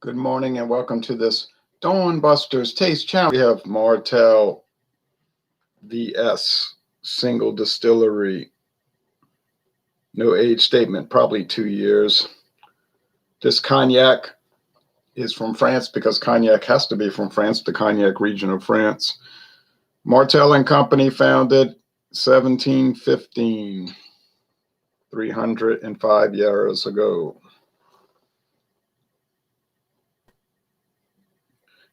Good morning and welcome to this Dawn Busters Taste Challenge. We have Martell VS Single Distillery. No age statement, probably 2 years. This cognac is from France because cognac has to be from France, the Cognac region of France. Martell Company founded 1715, 305 years ago.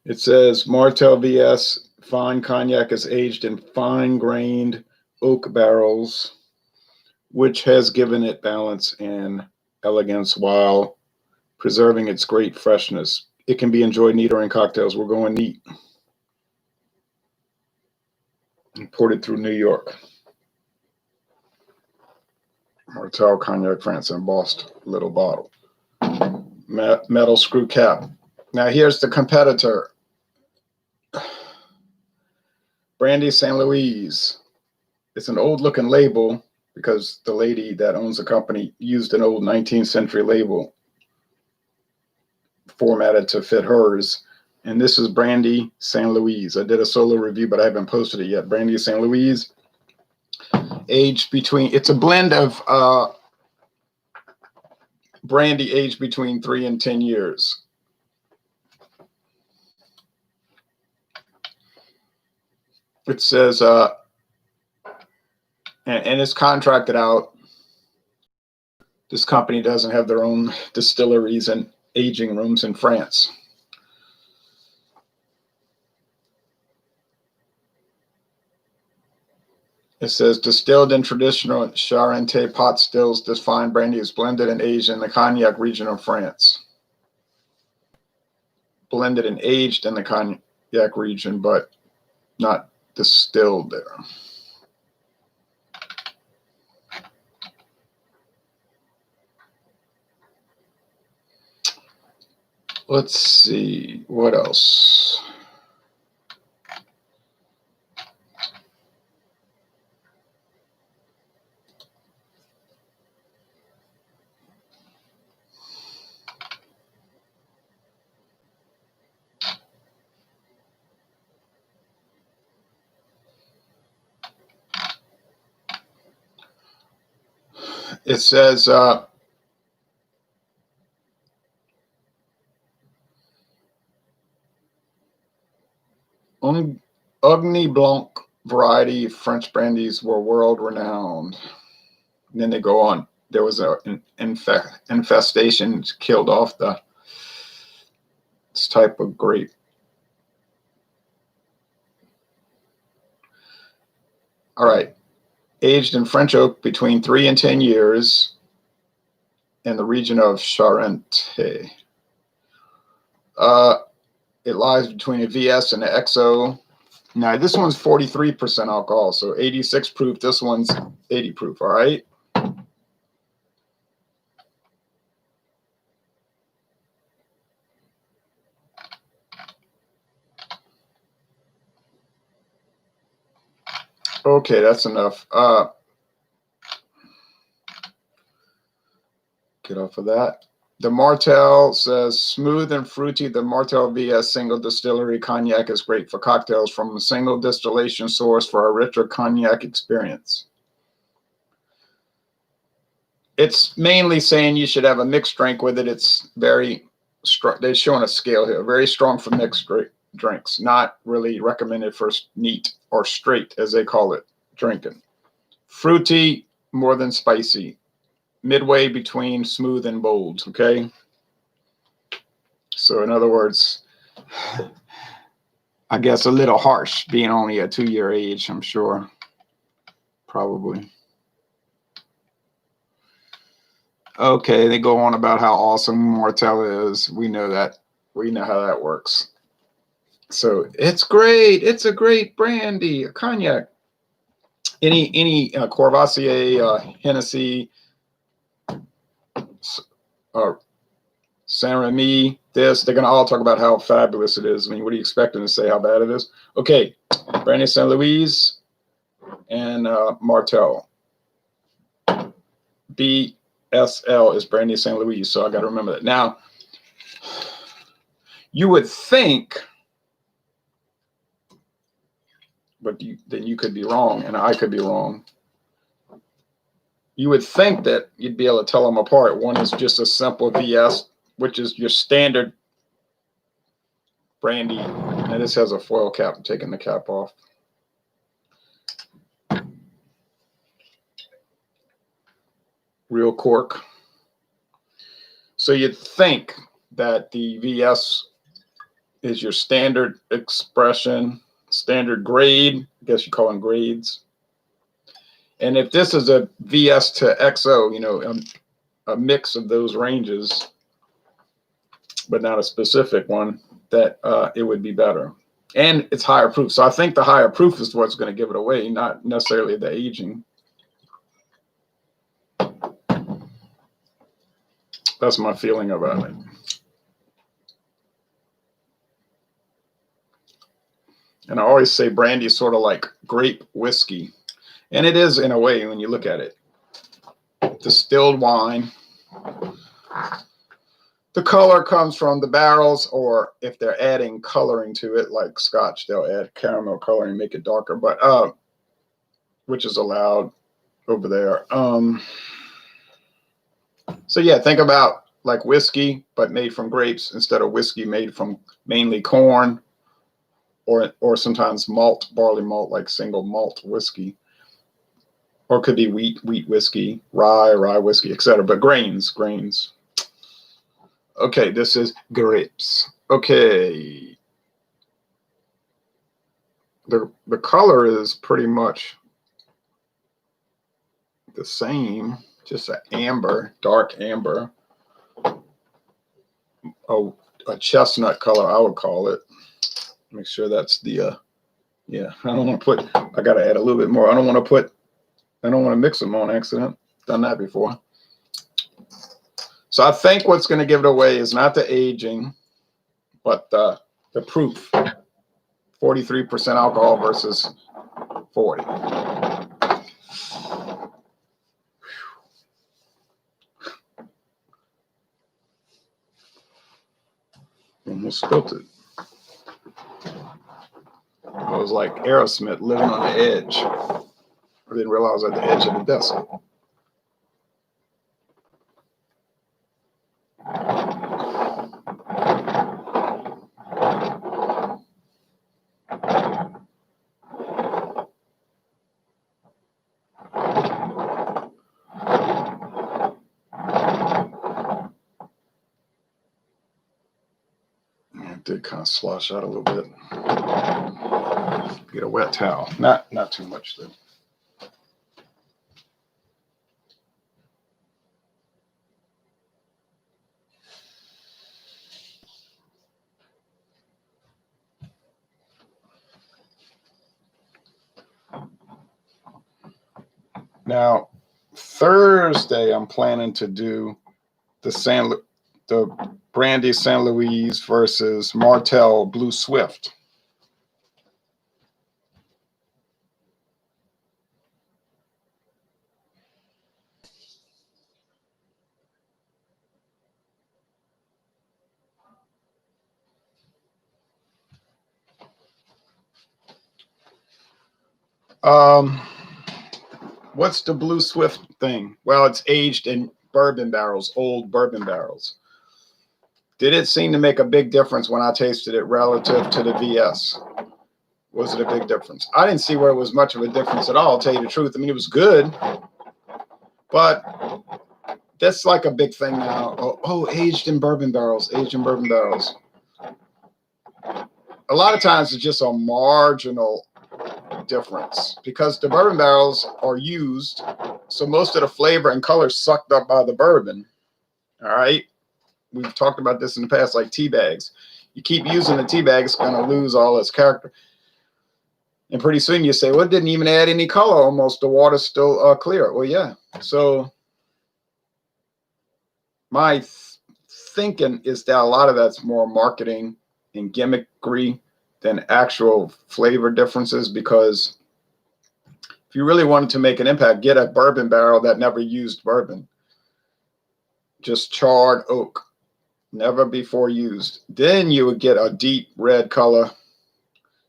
It says Martell VS fine cognac is aged in fine-grained oak barrels, which has given it balance and elegance while preserving its great freshness. It can be enjoyed neat or in cocktails. We're going neat. Imported through New York. Martell Cognac, France, embossed little bottle. Metal screw cap. Now here's the competitor. Brandy San Luis. It's an old looking label because the lady that owns the company used an old 19th century label formatted to fit hers. And this is Brandy San Luis. I did a solo review, but I haven't posted it yet. Brandy San Luis, aged between, it's a blend of brandy aged between 3 and 10 years. It says, and it's contracted out. This company doesn't have their own distilleries and aging rooms in France. It says, distilled in traditional Charente pot stills, this fine brandy is blended and aged in the Cognac region of France. Blended and aged in the Cognac region, but not distilled there. Let's see, what else? It says, Ugni Blanc variety French brandies were world renowned. And then they go on. There was an infestation killed off this type of grape. All right. Aged in French oak between 3 and 10 years in the region of Charente. It lies between a VS and an XO. Now, this one's 43% alcohol, so 86 proof. This one's 80 proof, all right? Okay, that's enough. Get off of that. The Martell says, smooth and fruity, the Martell VS single distillery cognac is great for cocktails from a single distillation source for a richer cognac experience. It's mainly saying you should have a mixed drink with it. It's very strong. They're showing a scale here. Very strong for mixed drinks. Not really recommended for neat or straight, as they call it, drinking. Fruity, more than spicy. Midway between smooth and bold, okay? So in other words, I guess a little harsh, being only a 2-year age, I'm sure. Probably. Okay, they go on about how awesome Martell is. We know that. We know how that works. So it's great. It's a great brandy, a cognac. Any Courvoisier, Hennessy, Saint Remy, they're going to all talk about how fabulous it is. I mean, what do you expect them to say how bad it is? Okay, Brandy San Luis and Martell. BSL is Brandy San Luis, so I got to remember that. Now, You would think, but then you could be wrong, and I could be wrong. You would think that you'd be able to tell them apart. One is just a simple VS, which is your standard brandy. And this has a foil cap. I'm taking the cap off. Real cork. So you'd think that the VS is your standard expression, standard grade. I guess you call them grades. And if this is a VS to XO, you know, a mix of those ranges, but not a specific one, that it would be better. And it's higher proof. So I think the higher proof is what's going to give it away, not necessarily the aging. That's my feeling about it. And I always say brandy is sort of like grape whiskey. And it is in a way when you look at it. Distilled wine. The color comes from the barrels, or if they're adding coloring to it, like Scotch, they'll add caramel coloring, make it darker, but which is allowed over there. So yeah, think about like whiskey, but made from grapes instead of whiskey made from mainly corn, or sometimes malt, barley malt, like single malt whiskey. Or it could be wheat whiskey, rye whiskey, etc. But grains. Okay, this is grapes. Okay. The color is pretty much the same, just an amber, dark amber. Oh, a chestnut color, I would call it. Make sure that's the, yeah, I don't want to put, I got to add a little bit more. I don't want to mix them on accident. Done that before. So I think what's going to give it away is not the aging, but the proof. 43% alcohol versus 40. Almost spilt it. I was like Aerosmith, living on the edge. I didn't realize I was at the edge of the desk. It did kind of slosh out a little bit. Get a wet towel. Not too much though. Now, Thursday, I'm planning to do the Brandy San Luis versus Martell Blue Swift. What's the Blue Swift thing? Well, it's aged in bourbon barrels, old bourbon barrels. Did it seem to make a big difference when I tasted it relative to the VS? Was it a big difference? I didn't see where it was much of a difference at all, I'll tell you the truth. I mean, it was good, but that's like a big thing now. Oh, aged in bourbon barrels, aged in bourbon barrels. A lot of times it's just a marginal difference because the bourbon barrels are used, so most of the flavor and color sucked up by the bourbon. All right, we've talked about this in the past, like tea bags. You keep using the tea bag, it's going to lose all its character, and pretty soon you say, well, it didn't even add any color, almost the water's still clear. Well, yeah. So my thinking is that a lot of that's more marketing and gimmickry than actual flavor differences, because if you really wanted to make an impact, get a bourbon barrel that never used bourbon, just charred oak, Never before used. Then you would get a deep red color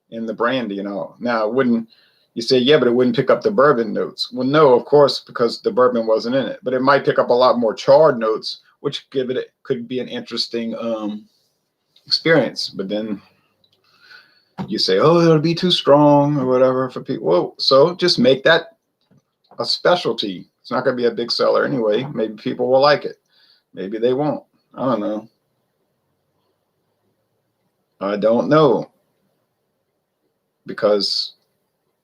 in the brandy, you know. Now, it wouldn't, you say, yeah, but it wouldn't pick up the bourbon notes. Well, no, of course, because the bourbon wasn't in it. But it might pick up a lot more charred notes, which could be an interesting experience. But then you say, oh, it'll be too strong or whatever for people. Well, so just make that a specialty. It's not going to be a big seller anyway. Maybe people will like it. Maybe they won't. I don't know. I don't know. Because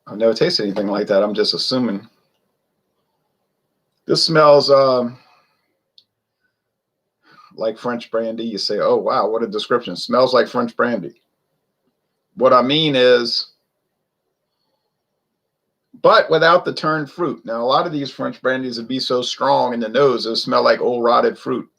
I've never tasted anything like that. I'm just assuming. This smells like French brandy. You say, oh, wow, what a description. Smells like French brandy. What I mean is, but without the turned fruit. Now, a lot of these French brandies would be so strong in the nose, it'll smell like old rotted fruit.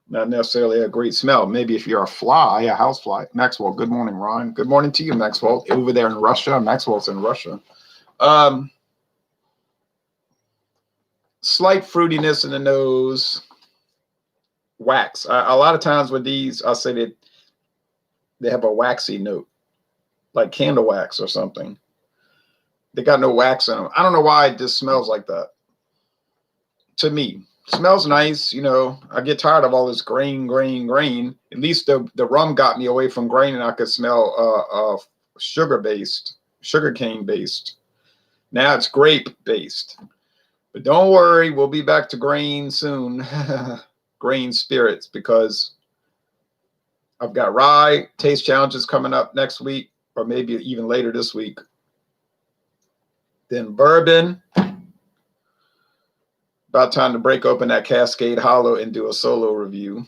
Not necessarily a great smell. Maybe if you're a fly, a house fly. Maxwell, good morning, Ron. Good morning to you, Maxwell. Over there in Russia. Maxwell's in Russia. Slight fruitiness in the nose. Wax. A lot of times with these, I'll say that they have a waxy note, like candle wax or something. They got no wax in them. I don't know why it just smells like that. To me, smells nice. You know, I get tired of all this grain. At least the rum got me away from grain, and I could smell sugarcane based. Now it's grape based. But don't worry, we'll be back to grain soon. Grain spirits, because I've got rye taste challenges coming up next week, or maybe even later this week. Then bourbon. About time to break open that Cascade Hollow and do a solo review.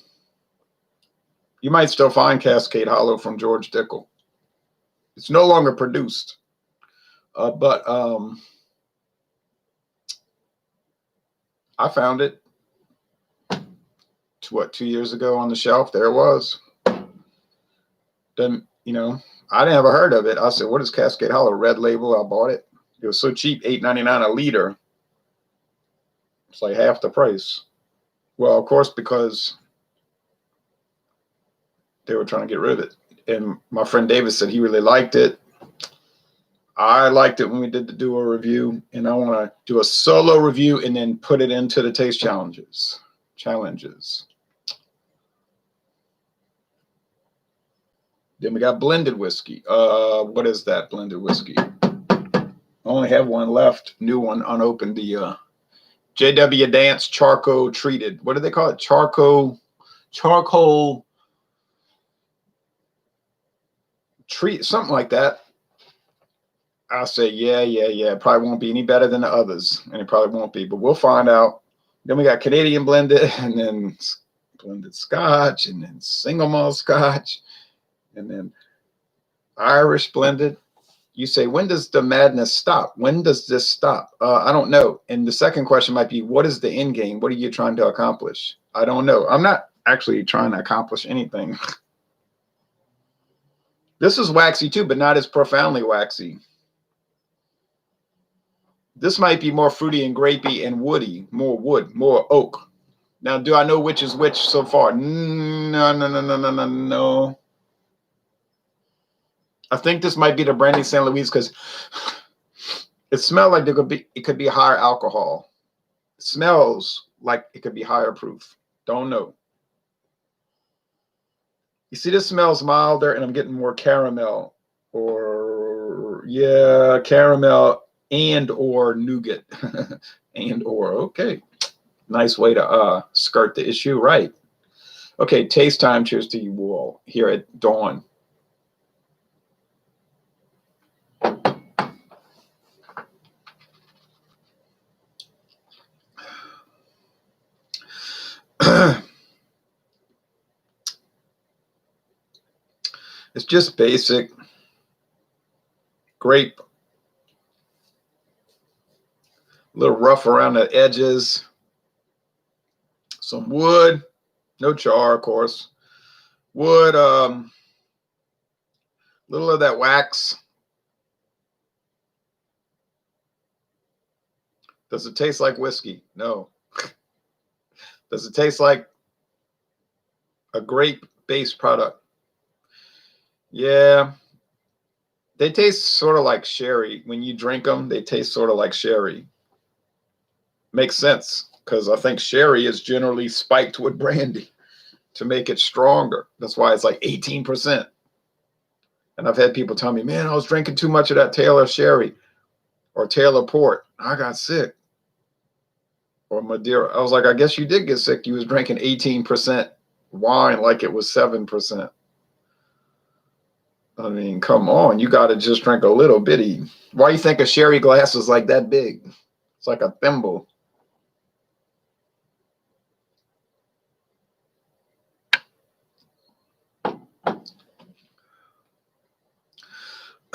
You might still find Cascade Hollow from George Dickel. It's no longer produced. But I found it, 2 years ago on the shelf. There it was. Then, you know, I never heard of it. I said, what is Cascade Hollow? Red label. I bought it. It was so cheap, $8.99 a liter. It's like half the price. Well, of course, because they were trying to get rid of it. And my friend David said he really liked it. I liked it when we did the duo review, and I want to do a solo review and then put it into the taste challenges. Then we got blended whiskey. What is that blended whiskey? I only have one left, new one, unopened. The JW Dance Charcoal Treated. What do they call it? Charcoal treat, something like that. I'll say, yeah. It probably won't be any better than the others, and it probably won't be, but we'll find out. Then we got Canadian blended, and then blended Scotch, and then single malt Scotch, and then Irish blended. You say, when does the madness stop? When does this stop? I don't know. And the second question might be, what is the end game? What are you trying to accomplish? I don't know. I'm not actually trying to accomplish anything. This is waxy too, but not as profoundly waxy. This might be more fruity and grapey and woody, more wood, more oak. Now, do I know which is which so far? No. I think this might be the Brandy San Luis because it smells like it could be higher alcohol. It smells like it could be higher proof. Don't know. You see, this smells milder, and I'm getting more caramel, caramel and or nougat, okay. Nice way to skirt the issue, right? Okay, taste time. Cheers to you all here at dawn. It's just basic grape, a little rough around the edges, some wood, no char, of course, wood, little of that wax. Does it taste like whiskey? No. Does it taste like a grape-based product. Yeah, they taste sort of like sherry. When you drink them, they taste sort of like sherry. Makes sense, because I think sherry is generally spiked with brandy to make it stronger. That's why it's like 18%. And I've had people tell me, man, I was drinking too much of that Taylor sherry or Taylor port. I got sick. Or Madeira. I was like, I guess you did get sick. You was drinking 18% wine like it was 7%. I mean, come on. You got to just drink a little bitty. Why you think a sherry glass is like that big? It's like a thimble.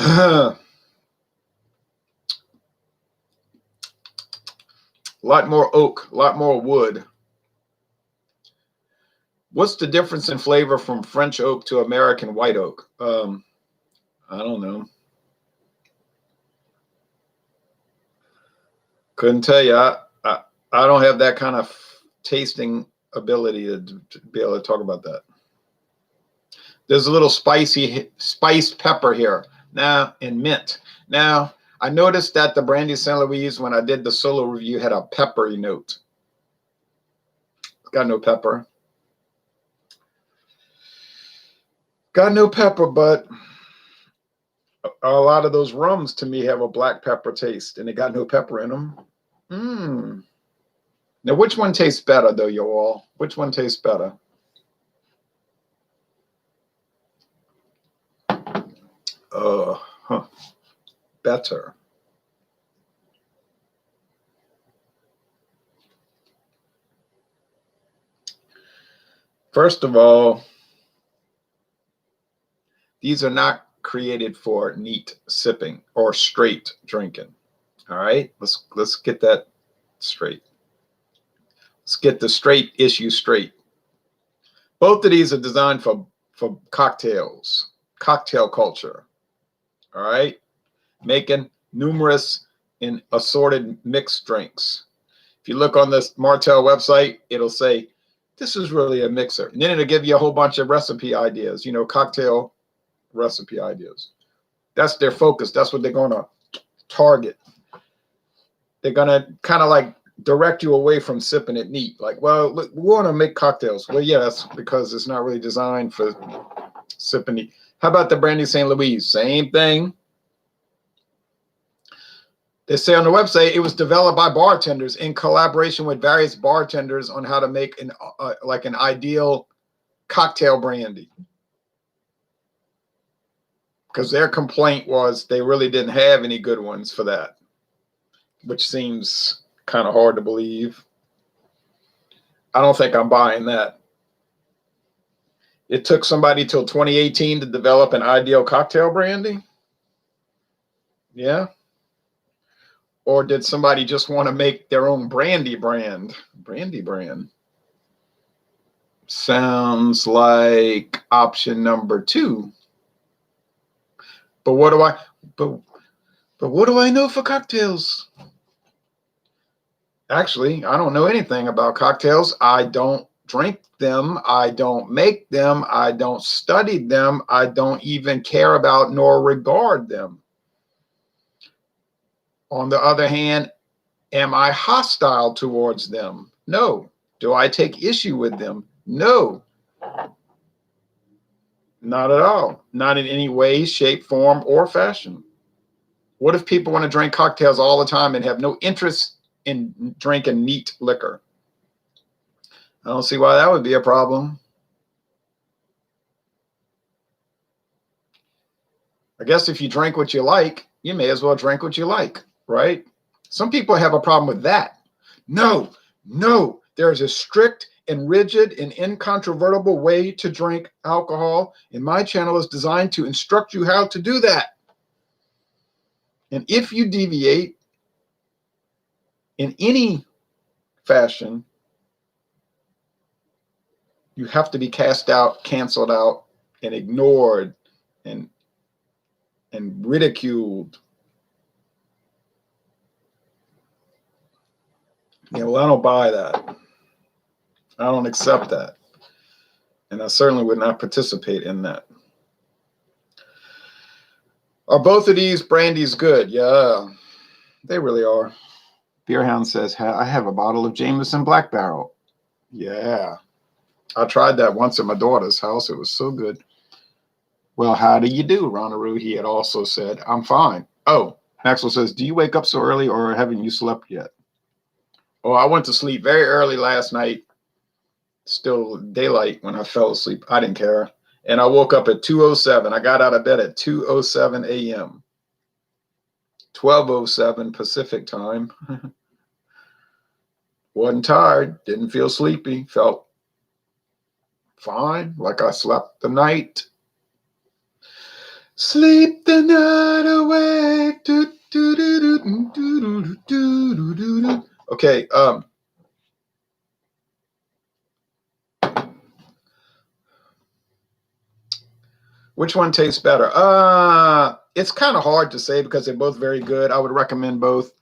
A lot more oak, a lot more wood. What's the difference in flavor from French oak to American white oak? I don't know. Couldn't tell you. I don't have that kind of tasting ability to be able to talk about that. There's a little spiced pepper here now, and mint. Now, I noticed that the Brandy San Luis, when I did the solo review, had a peppery note. It's got no pepper. Got no pepper, but a lot of those rums to me have a black pepper taste, and they got no pepper in them. Now, which one tastes better, though, you all? Which one tastes better? Better. First of all, these are not created for neat sipping or straight drinking. All right, let's get that straight. Let's get the straight issue straight. Both of these are designed for cocktails, cocktail culture. All right, making numerous and assorted mixed drinks. If you look on this Martell website, it'll say, this is really a mixer. And then it'll give you a whole bunch of recipe ideas, you know, cocktail recipe ideas. That's their focus. That's what they're going to target. They're going to kind of like direct you away from sipping it neat. Like, well, look, we want to make cocktails. Well, yeah, that's because it's not really designed for sipping neat. How about the Brandy Sainte Louise? Same thing. They say on the website it was developed by bartenders in collaboration with various bartenders on how to make an ideal cocktail brandy. Because their complaint was they really didn't have any good ones for that, which seems kind of hard to believe. I don't think I'm buying that. It took somebody till 2018 to develop an ideal cocktail brandy? Yeah. Or did somebody just want to make their own brandy brand? Brandy brand. Sounds like option number 2. But what do I know for cocktails? Actually, I don't know anything about cocktails. I don't drink them. I don't make them. I don't study them. I don't even care about nor regard them. On the other hand, am I hostile towards them? No. Do I take issue with them? No. Not at all. Not in any way, shape, form, or fashion. What if people want to drink cocktails all the time and have no interest in drinking neat liquor? I don't see why that would be a problem. I guess if you drink what you like, you may as well drink what you like, right? Some people have a problem with that. No, there's a strict and rigid and incontrovertible way to drink alcohol, and my channel is designed to instruct you how to do that. And if you deviate in any fashion, you have to be cast out, canceled out, and ignored and ridiculed. Yeah, well, I don't buy that. I don't accept that. And I certainly would not participate in that. Are both of these brandies good? Yeah, they really are. Beerhound says, I have a bottle of Jameson Black Barrel. Yeah, I tried that once at my daughter's house. It was so good. Well, how do you do, Ronaroo? He had also said, I'm fine. Oh, Maxwell says, do you wake up so early or haven't you slept yet? Oh, I went to sleep very early last night. Still daylight when I fell asleep. I didn't care. And I woke up at 2:07. I got out of bed at 2:07 a.m. 12:07 Pacific time. Wasn't tired. Didn't feel sleepy. Felt fine. Like I slept the night. Sleep the night away. Do, do, do, do, do, do, do, do, do, do. Okay. Which one tastes better? It's kind of hard to say because they're both very good. I would recommend both.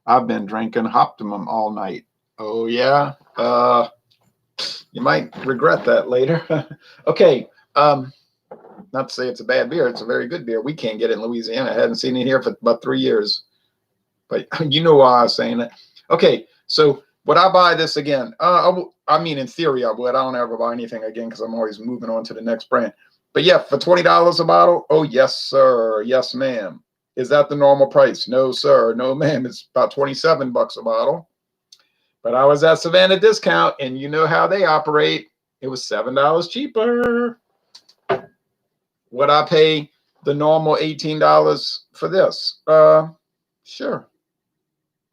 I've been drinking Optimum all night. Oh yeah. You might regret that later. Okay. Not to say it's a bad beer. It's a very good beer. We can't get it in Louisiana. I hadn't seen it here for about 3 years. But you know why I was saying that. Okay. So would I buy this again? I mean, in theory, I would. I don't ever buy anything again because I'm always moving on to the next brand. But yeah, for $20 a bottle, oh, yes, sir. Yes, ma'am. Is that the normal price? No, sir. No, ma'am. It's about $27 a bottle. But I was at Savannah Discount, and you know how they operate. It was $7 cheaper. Would I pay the normal $18 for this? Sure.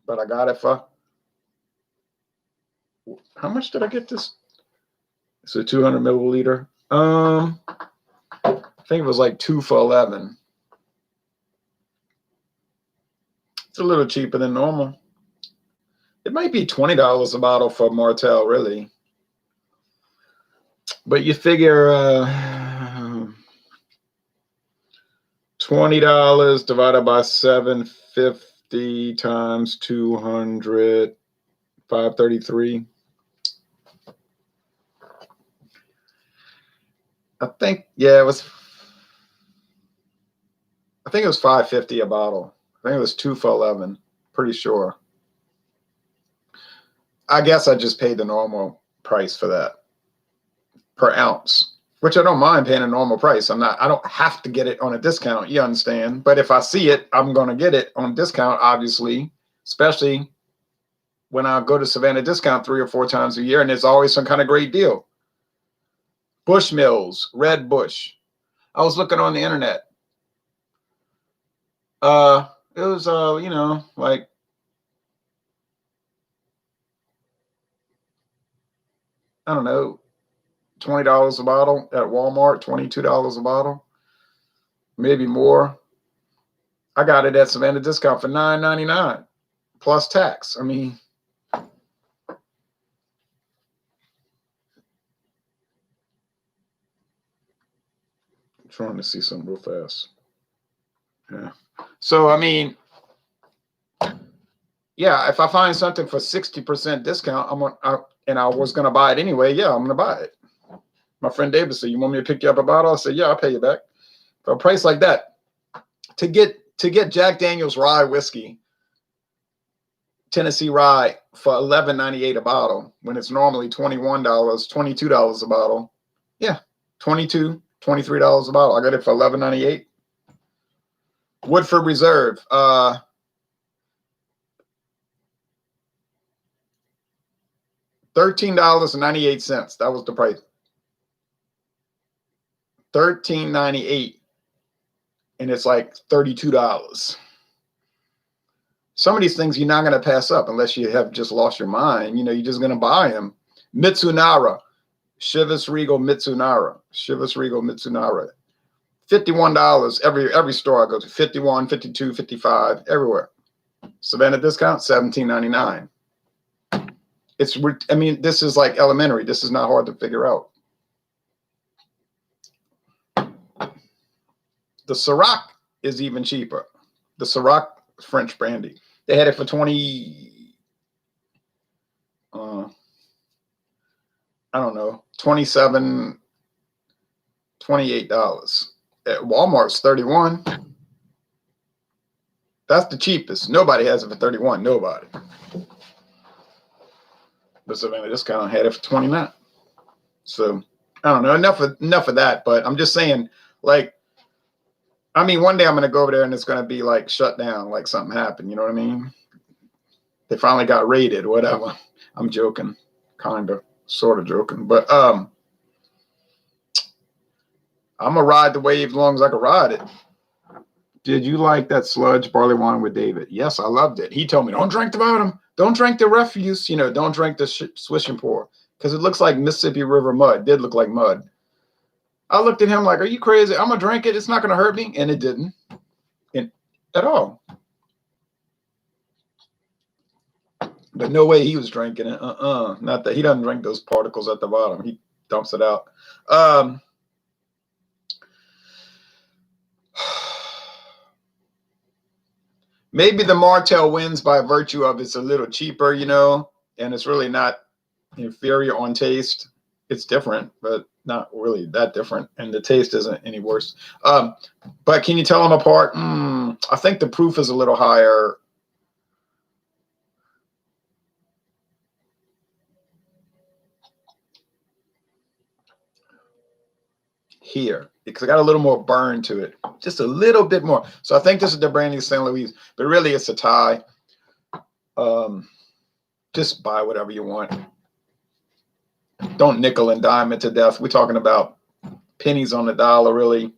But I got it for, how much did I get this? It's a 200 milliliter. I think it was like 2 for $11. It's a little cheaper than normal. It might be $20 a bottle for Martell, really. But you figure $20 divided by 750 times 200, 533. I think, yeah, it was. I think it was $5.50 a bottle. I think it was 2 for $11. Pretty sure. I guess I just paid the normal price for that per ounce, which I don't mind paying a normal price. I don't have to get it on a discount. You understand? But if I see it, I'm going to get it on discount, obviously, especially when I go to Savannah Discount 3 or 4 times a year, and there's always some kind of great deal. Bushmills, Red Bush. I was looking on the internet. It was, like, I don't know, $20 a bottle at Walmart, $22 a bottle, maybe more. I got it at Savannah Discount for $9.99 plus tax. I mean, I'm trying to see something real fast. Yeah. So, I mean, yeah, if I find something for 60% discount, and I was going to buy it anyway, yeah, I'm going to buy it. My friend David said, you want me to pick you up a bottle? I said, yeah, I'll pay you back. For a price like that, to get Jack Daniel's rye whiskey, Tennessee rye, for $11.98 a bottle, when it's normally $21, $22 a bottle. Yeah, $22, $23 a bottle. I got it for $11.98. Woodford Reserve, $13.98. That was the price. $13.98, and it's like $32. Some of these things you're not going to pass up unless you have just lost your mind. You know, you're just going to buy them. Mitsunara, Chivas Regal Mitsunara, Chivas Regal Mitsunara, $51 every store I go to. 51, 52, 55, everywhere. Savannah Discount, $17.99. I mean, this is like elementary. This is not hard to figure out. The Ciroc is even cheaper. The Ciroc French brandy. They had it for 20, I don't know, 27 $28. At Walmart's $31. That's the cheapest. Nobody has it for $31. Nobody. But Savannah Discount had it for $29. So I don't know. Enough of that. But I'm just saying, like, I mean, one day I'm gonna go over there and it's gonna be like shut down, like something happened. You know what I mean? They finally got raided, whatever. I'm joking, kind of, sort of joking, but I'm gonna ride the wave as long as I can ride it. Did you like that sludge barley wine with David? Yes, I loved it. He told me, don't drink the bottom. Don't drink the refuse. You know, don't drink the swish and pour because it looks like Mississippi River mud. It did look like mud. I looked at him like, are you crazy? I'm going to drink it. It's not going to hurt me. And it didn't at all. But no way he was drinking it. Not that he doesn't drink those particles at the bottom. He dumps it out. Maybe the Martell wins by virtue of it's a little cheaper, you know, and it's really not inferior on taste. It's different, but not really that different. And the taste isn't any worse. But can you tell them apart? I think the proof is a little higher. Here, because I got a little more burn to it, just a little bit more. So I think this is the Brandy San Luis, but really it's a tie. Just buy whatever you want. Don't nickel and dime it to death. We're talking about pennies on the dollar, really.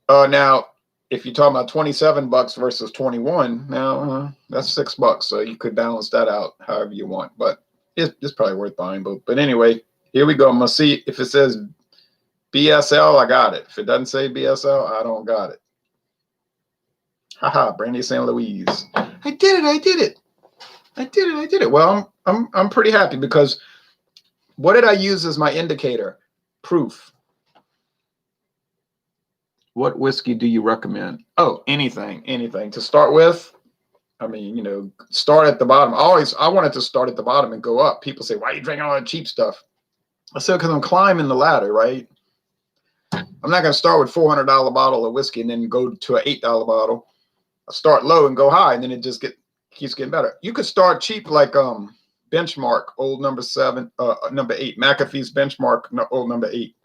Now, if you're talking about $27 versus 21, now that's $6. So you could balance that out however you want, but it's probably worth buying both. But anyway, here we go. I'm gonna see if it says BSL, I got it. If it doesn't say BSL, I don't got it. Haha, Brandy Sainte Louise. I did it. Well, I'm pretty happy because what did I use as my indicator? Proof. What whiskey do you recommend? Oh, anything. To start with, I mean, you know, start at the bottom. I wanted to start at the bottom and go up. People say, why are you drinking all that cheap stuff? I said, because I'm climbing the ladder, right? I'm not going to start with $400 bottle of whiskey and then go to an $8 bottle. I start low and go high, and then it just keeps getting better. You could start cheap like Benchmark, old number 8, McAfee's Benchmark, old number 8,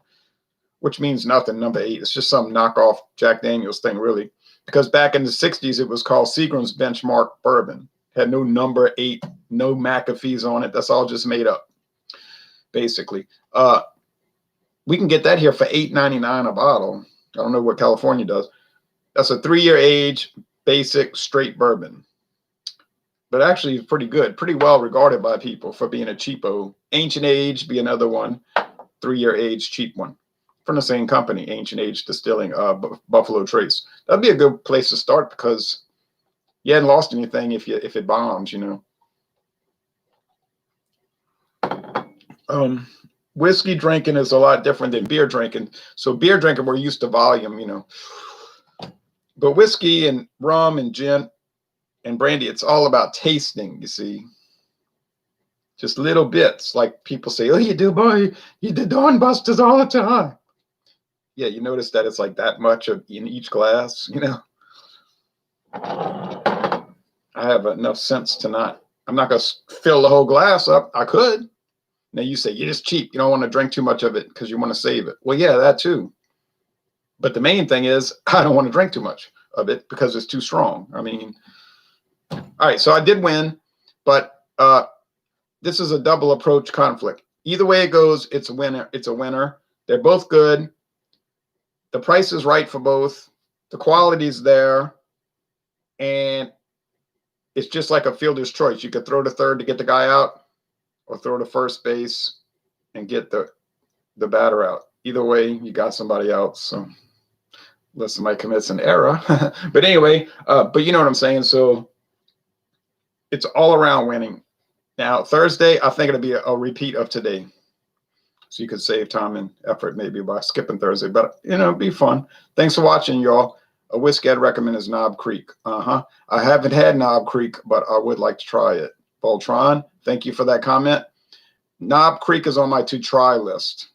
which means nothing, number 8. It's just some knockoff Jack Daniels thing, really. Because back in the 60s, it was called Seagram's Benchmark Bourbon. Had no number 8, no McAfee's on it. That's all just made up, basically. We can get that here for $8.99 a bottle. I don't know what California does. That's a 3-year age, basic, straight bourbon. But actually it's pretty good, pretty well regarded by people for being a cheapo. Ancient Age be another one, 3-year age, cheap one. From the same company, Ancient Age Distilling, Buffalo Trace. That'd be a good place to start because you hadn't lost anything if it bombs, you know. Whiskey drinking is a lot different than beer drinking. So beer drinking, we're used to volume, you know. But whiskey and rum and gin and brandy, it's all about tasting, you see. Just little bits. Like people say, oh, you do Dawn Busters all the time. Yeah, you notice that it's like that much in each glass, you know. I have enough sense to I'm not going to fill the whole glass up. I could. Now you say you're just cheap. You don't want to drink too much of it because you want to save it. Well, yeah, that too. But the main thing is I don't want to drink too much of it because it's too strong. I mean, all right, so I did win, but this is a double approach conflict. Either way it goes, it's a winner. It's a winner. They're both good. The price is right for both. The quality's there. And it's just like a fielder's choice. You could throw to third to get the guy out, or throw to first base and get the batter out. Either way, you got somebody out. So unless somebody commits an error. But anyway, but you know what I'm saying? So it's all around winning. Now, Thursday, I think it'll be a repeat of today. So you could save time and effort maybe by skipping Thursday. But, you know, it'd be fun. Thanks for watching, y'all. A whiskey I'd recommend is Knob Creek. I haven't had Knob Creek, but I would like to try it. Voltron, thank you for that comment. Knob Creek is on my to-try list.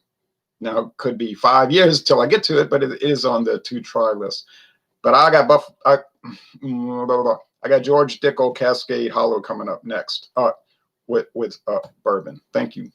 Now, it could be 5 years till I get to it, but it is on the to try list. But I got I got George Dickel Cascade Hollow coming up next with bourbon. Thank you.